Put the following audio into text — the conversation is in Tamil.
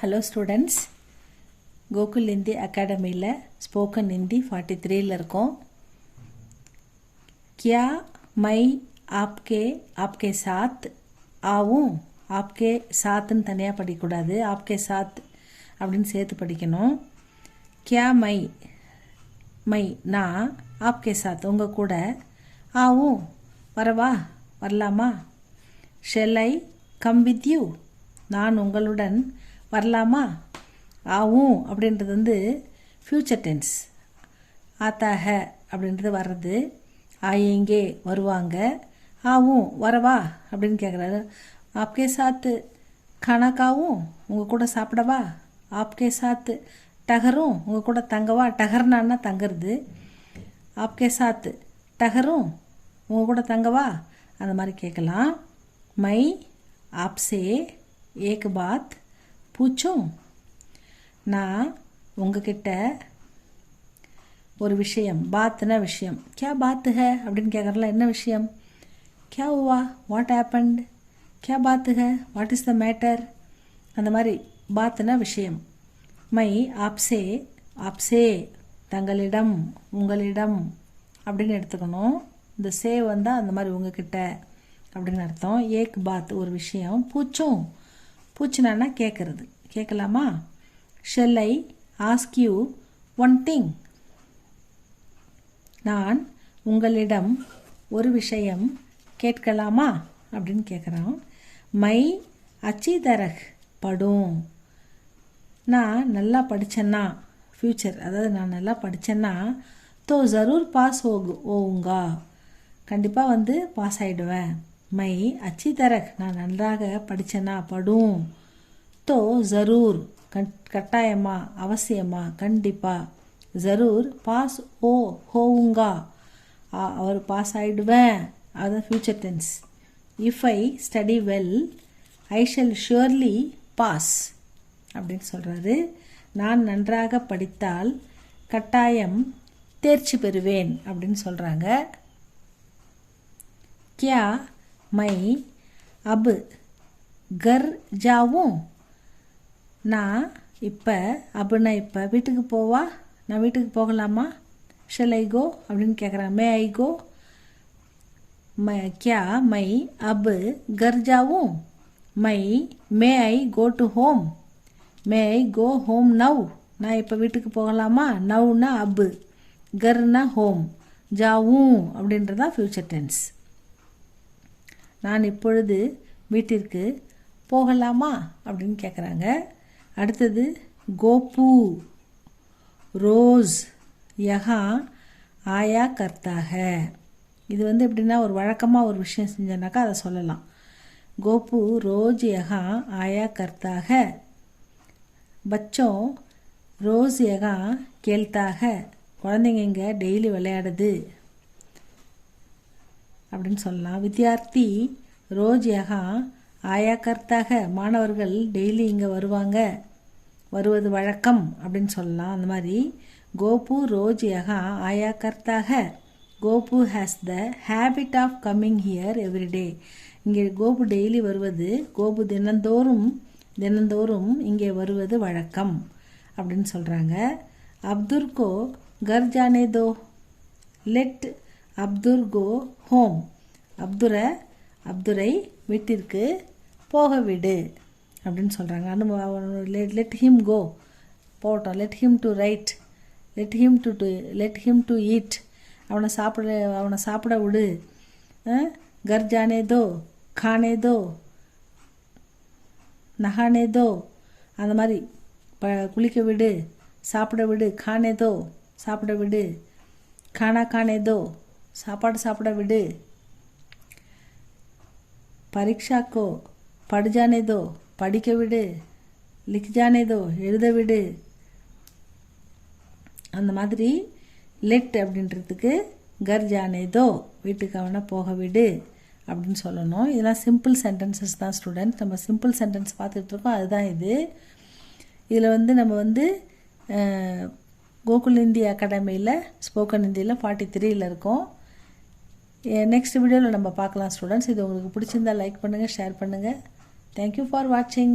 Hello students, Gokul Hindi Academy la Spoken Hindi 43 la irukom. क्या मैं आपके साथ आऊँ आपके साथ तनिया படிக்கக்கூடாது आपके साथ அப்படின்னு சேர்த்து படிக்கணும். क्या मैं நான் आपके साथ உங்க கூட ஆவும் வரவா வரலாமா. shall I come with you நான் உங்களுடன் வரலாமா. ஆவும் அப்படின்றது வந்து ஃபியூச்சர் டென்ஸ். ஆத்தா ஹே அப்படின்றது வர்றது. ஆயேங்கே வருவாங்க. ஆவும் வரவா அப்படின்னு கேட்குறாரு. ஆப்கே சாத்து கணக்காவும் உங்கள் கூட சாப்பிடவா. ஆப்கே சாத்து டகரும் உங்கள் கூட தங்கவா. டகர்னான்னா தங்கிறது. ஆப்கே சாத்து டகரும் உங்கள் கூட தங்கவா அந்த மாதிரி கேட்கலாம். மை ஆப்சே ஏக் பாத் பூச்சும் நான் உங்ககிட்ட ஒரு விஷயம். பாத்னா விஷயம். क्या बात है அப்படின்னு கேட்குறல என்ன விஷயம். क्या हुआ வாட் ஹேப்பன்ட். क्या बात है வாட் இஸ் த மேட்டர் அந்த மாதிரி. பாத்னா விஷயம். மை ஆப்சே தங்களிடம் உங்களிடம் அப்படின்னு எடுத்துக்கணும். இந்த சே வந்தால் அந்த மாதிரி உங்ககிட்ட அப்படின்னு அர்த்தம். ஏக் பாத் ஒரு விஷயம். பூச்சுனான்னா கேட்குறது. கேட்கலாமா. Shell I ask you one thing நான் உங்களிடம் ஒரு விஷயம் கேட்கலாமா அப்படின்னு கேட்குறான். மை அச்சி தரக் படும் நான் நல்லா படித்தேன்னா ஃப்யூச்சர் அதாவது நான் நல்லா படித்தேன்னா தோ ஜரூர் பாஸ் ஓவுங்கா கண்டிப்பாக வந்து பாஸ் ஆகிடுவேன். மை அச்சி தரக் நான் நன்றாக படித்தேன்னா படும். தோ ஜரூர் கட்டாயமா அவசியமா கண்டிப்பாக. ஜரூர் பாஸ் ஹோவுங்கா அவர் பாஸ் ஆகிடுவேன் அதுதான் future tense. If I study well I shall surely pass அப்படின்னு சொல்கிறாரு. நான் நன்றாக படித்தால் கட்டாயம் தேர்ச்சி பெறுவேன் அப்படின்னு சொல்கிறாங்க. क्या मैं अब घर जाऊँ நான் இப்போ அப்படின்னா இப்போ வீட்டுக்கு போவா நான் வீட்டுக்கு போகலாமா. ஷெல் ஐ கோ அப்படின்னு கேட்குறேன். மே ஐ கோ क्या मैं अब घर जाऊँ may I go to home may I go home now நான் இப்போ வீட்டுக்கு போகலாமா. நவ்னா அப்பு கர்னா ஹோம் ஜாவும் அப்படின்றதான் ஃபியூச்சர் டென்ஸ். நான் இப்பொழுது வீட்டிற்கு போகலாமா அப்படின்னு கேட்குறாங்க. அடுத்தது கோபு ரோஸ் யஹா ஆயா கர்த்தாக. இது வந்து எப்படின்னா ஒரு வழக்கமாக ஒரு விஷயம் செஞ்சனாக்கா அதை சொல்லலாம். கோபு ரோஸ் யஹா ஆயா கர்த்தாக பச்சோ ரோஸ் யஹா கேள்தாக குழந்தைங்க இங்கே டெய்லி விளையாடுது அப்படின்னு சொல்லலாம். வித்யார்த்தி ரோஜ் யஹா ஆயா கர்த்தாக மாணவர்கள் டெய்லி இங்கே வருவது வழக்கம் அப்படின்னு சொல்லலாம். அந்த மாதிரி கோபு ரோஜ் யஹா ஆயா கர்த்தாக Gopu has the habit of coming here everyday. இங்கே கோபு டெய்லி வருவது கோபு தினந்தோறும் இங்கே வருவது வழக்கம் அப்படின்னு சொல்கிறாங்க. அப்துர்கோ கர் ஜானே தோ லெட் அப்துர் கோ ஹோம் அப்துரை வீட்டிற்கு போக விடு அப்படின்னு சொல்கிறாங்க. லெட் ஹிம் கோ போட்டோம். Let him to right let him to eat அவனை சாப்பிட விடு. கர் ஜானே தோ கானே தோ நகானே தோ அந்த மாதிரி குளிக்க விடு சாப்பிட விடு. கானே தோ சாப்பிட விடு. கானே தோ சாப்பாடு விடு. பரீட்சாக்கோ படு ஜானே தோ படிக்க விடு. லிக் ஜானே தோ எழுத விடு. அந்த மாதிரி லெட் அப்படின்றதுக்கு கர் ஜானே தோ வீட்டுக்கு அவனை போக விடு அப்படின்னு சொல்லணும். இதெல்லாம் சிம்பிள் சென்டென்சஸ் தான் ஸ்டூடெண்ட். நம்ம சிம்பிள் சென்டென்ஸ் பார்த்துட்ருக்கோம். அதுதான் இதில் வந்து நம்ம வந்து கோகுல் ஹிந்தி அகாடமியில் ஸ்போக்கன் ஹிந்தியில் 43 இருக்கோம். நெக்ஸ்ட் வீடியோவில் நம்ம பார்க்கலாம் ஸ்டூடெண்ட்ஸ். இது உங்களுக்கு பிடிச்சிருந்தால் லைக் பண்ணுங்கள், ஷேர் பண்ணுங்கள். தேங்க்யூ ஃபார் வாட்சிங்.